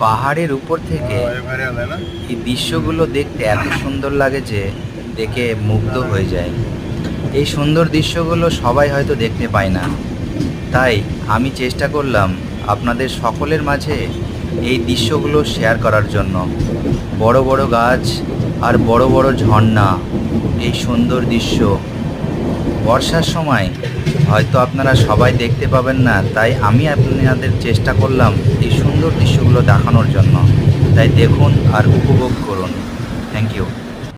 পাহাড়ের উপর থেকে এই দৃশ্যগুলো দেখতে এত সুন্দর লাগে যে দেখে মুগ্ধ হয়ে যায়। এই সুন্দর দৃশ্যগুলো সবাই হয়তো দেখতে পায় না, তাই আমি চেষ্টা করলাম আপনাদের সকলের মাঝে এই দৃশ্যগুলো শেয়ার করার জন্য। বড় বড় গাছ আর বড় বড় ঝর্ণা, এই সুন্দর দৃশ্য বর্ষার সময় হয়তো আপনারা সবাই দেখতে পাবেন না, তাই আমি আপনাদের চেষ্টা করলাম এই সুন্দর দৃশ্যগুলো দেখানোর জন্য। তাই দেখুন আর উপভোগ করুন। Thank you.